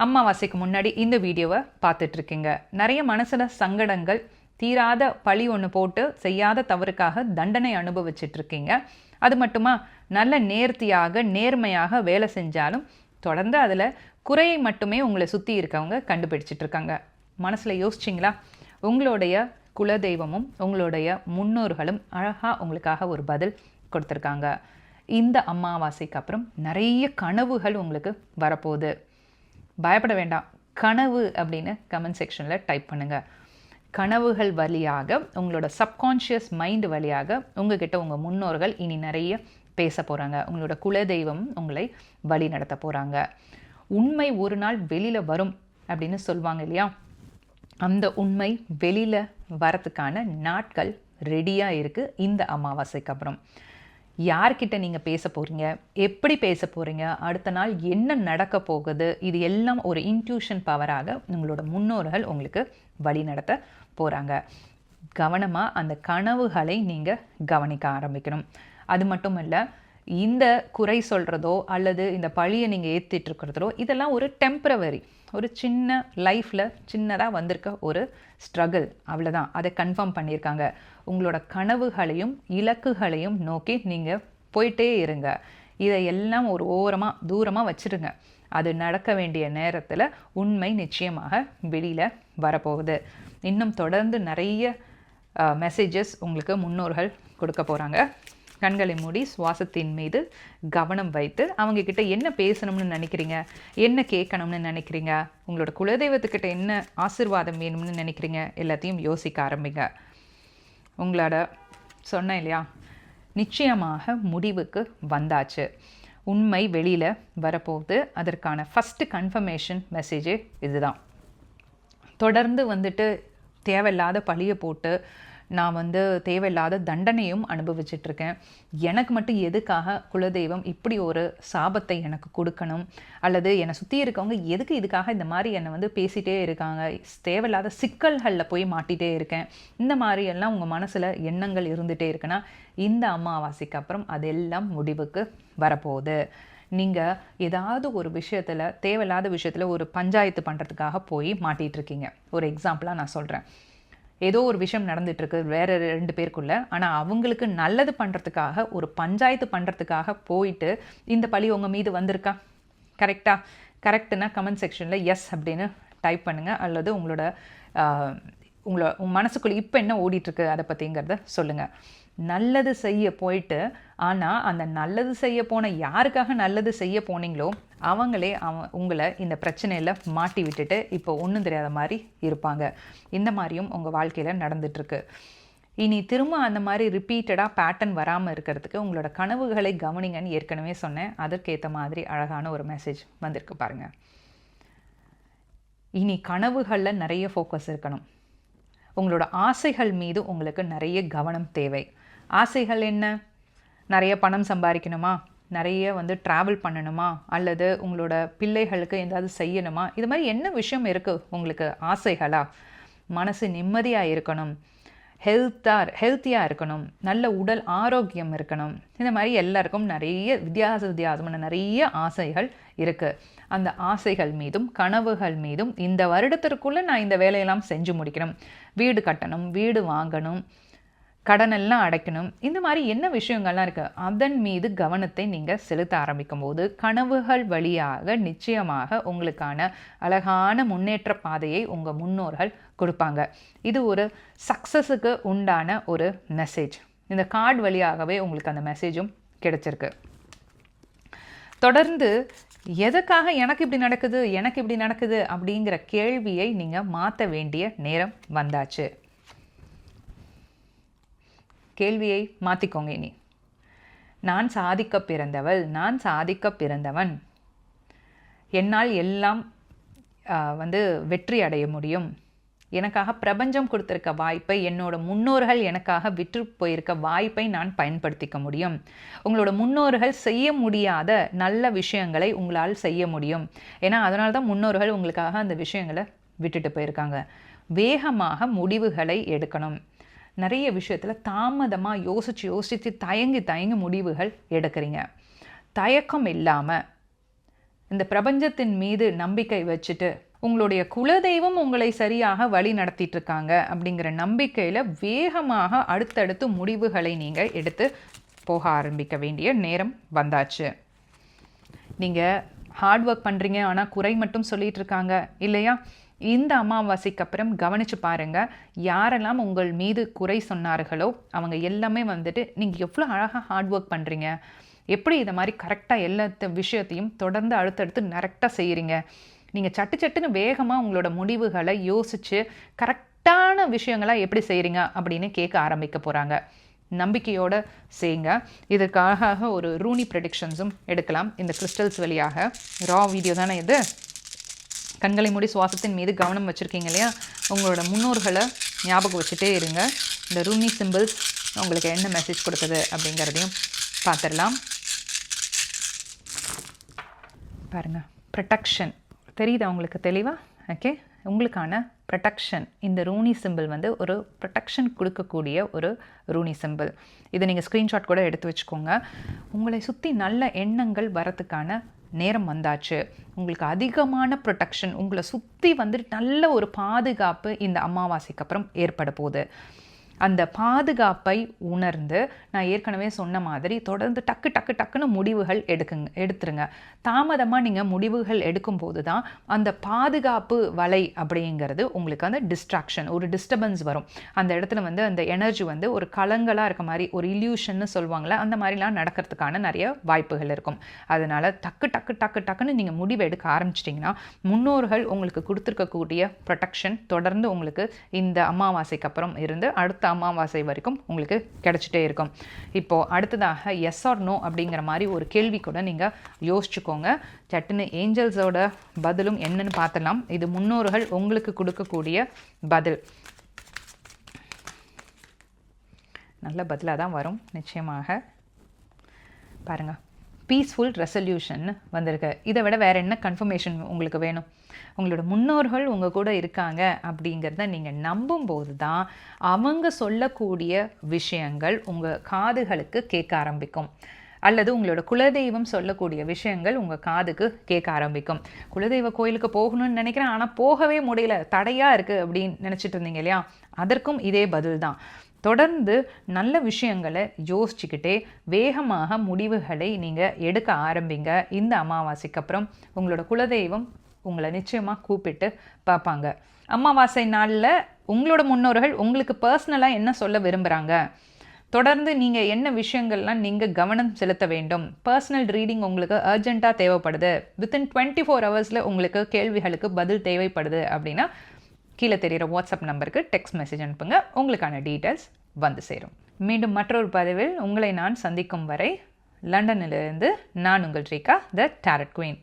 அமாவாசைக்கு முன்னாடி இந்த வீடியோவை பார்த்துட்ருக்கீங்க. நிறைய மனசில் சங்கடங்கள், தீராத பழி ஒன்று போட்டு செய்யாத தவறுக்காக தண்டனை அனுபவிச்சிட்ருக்கீங்க. அது மட்டுமா, நல்ல நேர்த்தியாக நேர்மையாக வேலை செஞ்சாலும் தொடர்ந்து அதில் குறையை மட்டுமே உங்களை சுற்றி இருக்கவங்க கண்டுபிடிச்சிட்ருக்காங்க. மனசில் யோசிச்சிங்களா? உங்களுடைய குலதெய்வமும் உங்களுடைய முன்னோர்களும் அழகாக உங்களுக்காக ஒரு பதில் கொடுத்துருக்காங்க. இந்த அமாவாசைக்கு அப்புறம் நிறைய கனவுகள் உங்களுக்கு வரப்போகுது. பயப்பட வேண்டாம். கனவு அப்படின்னு கமெண்ட் செக்ஷனில் டைப் பண்ணுங்கள். கனவுகள் வழியாக, உங்களோட சப்கான்ஷியஸ் மைண்டு வழியாக உங்ககிட்ட உங்கள் முன்னோர்கள் இனி நிறைய பேச போகிறாங்க. உங்களோட குலதெய்வம் உங்களை வழி நடத்த போகிறாங்க. உண்மை ஒரு நாள் வெளியில் வரும் அப்படின்னு சொல்லுவாங்க இல்லையா? அந்த உண்மை வெளியில் வரத்துக்கான நாட்கள் ரெடியாக இருக்குது. இந்த அமாவாசைக்கு அப்புறம் யார்கிட்ட நீங்கள் பேச போகிறீங்க, எப்படி பேச போகிறீங்க, அடுத்த நாள் என்ன நடக்க போகுது, இது எல்லாம் ஒரு இன்ட்யூஷன் பவராக உங்களோட முன்னோர்கள் உங்களுக்கு வழி நடத்த போகிறாங்க. கவனமாக அந்த கனவுகளை நீங்கள் கவனிக்க ஆரம்பிக்கணும். அது மட்டும் இல்லை, இந்த குறை சொல்கிறதோ அல்லது இந்த பழியை நீங்கள் ஏற்றிட்டுருக்கிறதோ இதெல்லாம் ஒரு டெம்பரவரி, ஒரு சின்ன லைஃப்பில் சின்னதாக வந்திருக்க ஒரு ஸ்ட்ரகிள், அவ்வளோதான். அதை கன்ஃபார்ம் பண்ணியிருக்காங்க. உங்களோட கனவுகளையும் இலக்குகளையும் நோக்கி நீங்கள் போயிட்டே இருங்க. இதையெல்லாம் ஒரு ஓரமாக தூரமாக வச்சுருங்க. அது நடக்க வேண்டிய நேரத்தில் உண்மை நிச்சயமாக வெளியில் வரப்போகுது. இன்னும் தொடர்ந்து நிறைய மெசேஜஸ் உங்களுக்கு முன்னோர்கள் கொடுக்க போகிறாங்க. கண்களை மூடி சுவாசத்தின் மீது கவனம் வைத்து அவங்கக்கிட்ட என்ன பேசணும்னு நினைக்கிறீங்க, என்ன கேட்கணும்னு நினைக்கிறீங்க, உங்களோட குலதெய்வத்துக்கிட்ட என்ன ஆசீர்வாதம் வேணும்னு நினைக்கிறீங்க, எல்லாத்தையும் யோசிக்க ஆரம்பிங்க. உங்களோட சொன்னேன் இல்லையா, நிச்சயமாக முடிவுக்கு வந்தாச்சு. உண்மை வெளியில் வரப்போகுது. அதற்கான ஃபஸ்ட்டு கன்ஃபர்மேஷன் மெசேஜே இதுதான். தொடர்ந்து வந்துட்டு தேவையில்லாத பழியை போட்டு நான் தேவையில்லாத தண்டனையும் அனுபவிச்சிட்ருக்கேன். எனக்கு மட்டும் எதுக்காக குலதெய்வம் இப்படி ஒரு சாபத்தை எனக்கு கொடுக்கணும், அல்லது என்னை சுற்றி இருக்கவங்க எதுக்கு இதுக்காக இந்த மாதிரி என்னை பேசிகிட்டே இருக்காங்க, தேவையில்லாத சிக்கல்களில் போய் மாட்டிகிட்டே இருக்கேன், இந்த மாதிரி எல்லாம் உங்கள் மனசில் எண்ணங்கள் இருந்துகிட்டே இருக்குன்னா இந்த அமாவாசைக்கு அப்புறம் அதெல்லாம் முடிவுக்கு வரப்போகுது. நீங்கள் ஏதாவது ஒரு விஷயத்தில், தேவையில்லாத விஷயத்தில் ஒரு பஞ்சாயத்து பண்ணுறதுக்காக போய் மாட்டிகிட்ருக்கீங்க. ஒரு எக்ஸாம்பிளாக நான் சொல்கிறேன். ஏதோ ஒரு விஷயம் நடந்துகிட்ருக்கு வேறு 2 பேருக்குள்ளே, ஆனால் அவங்களுக்கு நல்லது பண்ணுறதுக்காக ஒரு பஞ்சாயத்து பண்ணுறதுக்காக போயிட்டு இந்த பழி உங்கள் மீது வந்திருக்கா? கரெக்டுனா கமெண்ட் செக்ஷனில் எஸ் அப்படின்னு டைப் பண்ணுங்கள். அல்லது உங்களோட உங்கள் மனசுக்குள்ளே இப்போ என்ன ஓடிட்டுருக்கு அதை பற்றிங்கிறத சொல்லுங்கள். நல்லது செய்ய போயிட்டு, ஆனால் அந்த நல்லது செய்ய போன யாருக்காக நல்லது செய்ய போனீங்களோ அவங்களே உங்களை இந்த பிரச்சனையில் மாட்டி விட்டுட்டு இப்போ ஒன்றும் தெரியாத மாதிரி இருப்பாங்க. இந்த மாதிரியும் உங்கள் வாழ்க்கையில் நடந்துகிட்ருக்கு. இனி திரும்ப அந்த மாதிரி ரிப்பீட்டடாக பேட்டர்ன் வராமல் இருக்கிறதுக்கு உங்களோட கனவுகளை கவனிங்கன்னு ஏற்கனவே சொன்னேன். அதற்கேற்ற மாதிரி அழகான ஒரு மெசேஜ் வந்திருக்கு பாருங்கள். இனி கனவுகளில் நிறைய ஃபோக்கஸ் இருக்கணும். உங்களோட ஆசைகள் மீது உங்களுக்கு நிறைய கவனம் தேவை. ஆசைகள் என்ன? நிறைய பணம் சம்பாதிக்கணுமா, நிறைய ட்ராவல் பண்ணணுமா, அல்லது உங்களோட பிள்ளைகளுக்கு ஏதாவது செய்யணுமா, இது மாதிரி என்ன விஷயம் இருக்குது உங்களுக்கு ஆசைகளா? மனசு நிம்மதியாக இருக்கணும், ஹெல்த்தியாக இருக்கணும், நல்ல உடல் ஆரோக்கியம் இருக்கணும். இந்த மாதிரி எல்லாருக்கும் நிறைய வித்தியாசமான நிறைய ஆசைகள் இருக்குது. அந்த ஆசைகள் மீதும் கனவுகள் மீதும் இந்த வருடத்திற்குள்ளே நான் இந்த வேலையெல்லாம் செஞ்சு முடிக்கணும், வீடு கட்டணும், வீடு வாங்கணும், கடனெல்லாம் அடைக்கணும், இந்த மாதிரி என்ன விஷயங்கள்லாம் இருக்குது, அதன் மீது கவனத்தை நீங்கள் செலுத்த ஆரம்பிக்கும் போது கனவுகள் வழியாக நிச்சயமாக உங்களுக்கான அழகான முன்னேற்ற பாதையை உங்கள் முன்னோர்கள் கொடுப்பாங்க. இது ஒரு சக்ஸஸுக்கு உண்டான ஒரு மெசேஜ். இந்த கார்டு வழியாகவே உங்களுக்கு அந்த மெசேஜும் கிடைச்சிருக்கு. தொடர்ந்து எதுக்காக எனக்கு இப்படி நடக்குது அப்படிங்கிற கேள்வியை நீங்கள் மாற்ற வேண்டிய நேரம் வந்தாச்சு. கேள்வியை மாற்றிக்கோங்க. இனி நான் சாதிக்க பிறந்தவன், என்னால் எல்லாம் வெற்றி அடைய முடியும், எனக்காக பிரபஞ்சம் கொடுத்துருக்க வாய்ப்பை, என்னோட முன்னோர்கள் எனக்காக விற்று போயிருக்க வாய்ப்பை நான் பயன்படுத்திக்க முடியும். உங்களோட முன்னோர்கள் செய்ய முடியாத நல்ல விஷயங்களை உங்களால் செய்ய முடியும். ஏன்னா அதனால தான் முன்னோர்கள் உங்களுக்காக அந்த விஷயங்களை விட்டுட்டு போயிருக்காங்க. வேகமாக முடிவுகளை எடுக்கணும். நிறைய விஷயத்தில் தாமதமாக யோசித்து தயங்கி முடிவுகள் எடுக்கிறீங்க. தயக்கம் இல்லாமல் இந்த பிரபஞ்சத்தின் மீது நம்பிக்கை வச்சுட்டு உங்களுடைய குலதெய்வம் உங்களை சரியாக வழி நடத்திட்டு இருக்காங்க அப்படிங்கிற நம்பிக்கையில் வேகமாக அடுத்தடுத்து முடிவுகளை நீங்கள் எடுத்து போக ஆரம்பிக்க வேண்டிய நேரம் வந்தாச்சு. நீங்கள் ஹார்ட் ஒர்க் பண்ணுறீங்க, ஆனால் குறை மட்டும் சொல்லிகிட்டு இருக்காங்க இல்லையா? இந்த அமாவாசைக்கு அப்புறம் கவனித்து பாருங்கள், யாரெல்லாம் உங்கள் மீது குறை சொன்னார்களோ அவங்க எல்லாமே வந்துட்டு நீங்கள் எவ்வளோ அழகாக ஹார்ட் ஒர்க் பண்ணுறீங்க, எப்படி இதை மாதிரி கரெக்டாக எல்லா விஷயத்தையும் தொடர்ந்து அடுத்தடுத்து கரெக்டாக செய்கிறீங்க, நீங்கள் சட்டுன்னு வேகமாக உங்களோட முடிவுகளை யோசித்து கரெக்டான விஷயங்களாக எப்படி செய்கிறீங்க அப்படின்னு கேட்க ஆரம்பிக்க போகிறாங்க. நம்பிக்கையோடு செய்யுங்க. இதற்காக ஒரு ரூனி ப்ரெடிக்ஷன்ஸும் எடுக்கலாம் இந்த கிறிஸ்டல்ஸ் வழியாக. ரா வீடியோ தானே இது. கண்களை மூடி சுவாசத்தின் மீது கவனம் வச்சுருக்கீங்க இல்லையா? உங்களோட முன்னோர்களை ஞாபகம் வச்சுட்டே இருங்க. இந்த ரூனி சிம்பிள்ஸ் உங்களுக்கு என்ன மெசேஜ் கொடுக்குது அப்படிங்கிறதையும் பார்த்துடலாம். பாருங்கள், ப்ரொடெக்ஷன் தெரியுதா உங்களுக்கு தெளிவாக? ஓகே, உங்களுக்கான ப்ரொடெக்ஷன், இந்த ரூனி சிம்பிள் வந்து ஒரு ப்ரொடெக்ஷன் கொடுக்கக்கூடிய ஒரு ரூனி சிம்பிள். இதை நீங்கள் ஸ்க்ரீன்ஷாட் கூட எடுத்து வச்சுக்கோங்க. உங்களை சுற்றி நல்ல எண்ணங்கள் வரத்துக்கான நேரம் வந்தாச்சு. உங்களுக்கு அதிகமான ப்ரொடெக்ஷன், உங்களை சுற்றி வந்துட்டு நல்ல ஒரு பாதுகாப்பு இந்த அமாவாசைக்கு அப்புறம் ஏற்பட போகுது. அந்த பாதுகாப்பை உணர்ந்து நான் ஏற்கனவே சொன்ன மாதிரி தொடர்ந்து டக்குன்னு முடிவுகள் எடுத்துருங்க. தாமதமாக நீங்கள் முடிவுகள் எடுக்கும்போது தான் அந்த பாதுகாப்பு வலை அப்படிங்கிறது உங்களுக்கு அந்த டிஸ்ட்ராக்ஷன், ஒரு டிஸ்டர்பன்ஸ் வரும். அந்த இடத்துல வந்து அந்த எனர்ஜி வந்து ஒரு கலங்களாக இருக்க மாதிரி, ஒரு இல்யூஷன்னு சொல்லுவாங்களே, அந்த மாதிரிலாம் நடக்கிறதுக்கான நிறைய வாய்ப்புகள் இருக்கும். அதனால் டக்குன்னு நீங்கள் முடிவு எடுக்க ஆரம்பிச்சிட்டிங்கன்னா முன்னோர்கள் உங்களுக்கு கொடுத்துருக்கக்கூடிய ப்ரொடெக்ஷன் தொடர்ந்து உங்களுக்கு இந்த அமாவாசைக்கு அப்புறம் இருந்து அடுத்த அமாவாசை வரைக்கும் உங்களுக்கு கிடைச்சிட்டே இருக்கும். இப்போது அடுத்ததாக எஸ் ஆர் நோ அப்படிங்கிற மாதிரி ஒரு கேள்வி கூட நீங்கள் யோசிச்சுக்கோங்க. சட்டுன்னு ஏஞ்சல்ஸோட பதிலும் என்னன்னு பார்த்துலாம். இது முன்னோர்கள் உங்களுக்கு கொடுக்கக்கூடிய பதில். நல்ல பதிலாக தான் வரும் நிச்சயமாக. பாருங்கள், பீஸ்ஃபுல் ரெசல்யூஷன் வந்திருக்கு. இதை விட வேறு என்ன கன்ஃபர்மேஷன் உங்களுக்கு வேணும்? உங்களோட முன்னோர்கள் உங்கள் கூட இருக்காங்க அப்படிங்கிறத நீங்கள் நம்பும்போது தான் அவங்க சொல்லக்கூடிய விஷயங்கள் உங்கள் காதுகளுக்கு கேட்க ஆரம்பிக்கும். அல்லது உங்களோட குலதெய்வம் சொல்லக்கூடிய விஷயங்கள் உங்கள் காதுக்கு கேட்க ஆரம்பிக்கும். குலதெய்வ கோயிலுக்கு போகணும்னு நினைக்கிறேன், ஆனால் போகவே முடியல, தடையாக இருக்குது அப்படின்னு நினச்சிட்டு இருந்தீங்க இல்லையா? அதற்கும் இதே பதில் தான். தொடர்ந்து நல்ல விஷயங்களை யோசிச்சுக்கிட்டே வேகமாக முடிவுகளை நீங்கள் எடுக்க ஆரம்பிங்க. இந்த அமாவாசைக்கு அப்புறம் உங்களோட குலதெய்வம் உங்களை நிச்சயமாக கூப்பிட்டு பார்ப்பாங்க. அமாவாசை நாளில் உங்களோட முன்னோர்கள் உங்களுக்கு பர்சனலாக என்ன சொல்ல விரும்புகிறாங்க, தொடர்ந்து நீங்கள் என்ன விஷயங்கள்லாம் நீங்கள் கவனம் செலுத்த வேண்டும், பர்சனல் ரீடிங் உங்களுக்கு அர்ஜெண்ட்டாக தேவைப்படுது, வித்தின் 24 hours உங்களுக்கு கேள்விகளுக்கு பதில் தேவைப்படுது அப்படின்னா கீழே தெரிகிற வாட்ஸ்அப் நம்பருக்கு டெக்ஸ்ட் மெசேஜ் அனுப்புங்க. உங்களுக்கான டீட்டெயில்ஸ் வந்து சேரும். மீண்டும் மற்றொரு பதிவில் உங்களை நான் சந்திக்கும் வரை லண்டனிலிருந்து நான் உங்கள் ரேகா, த டாரட் குயின்.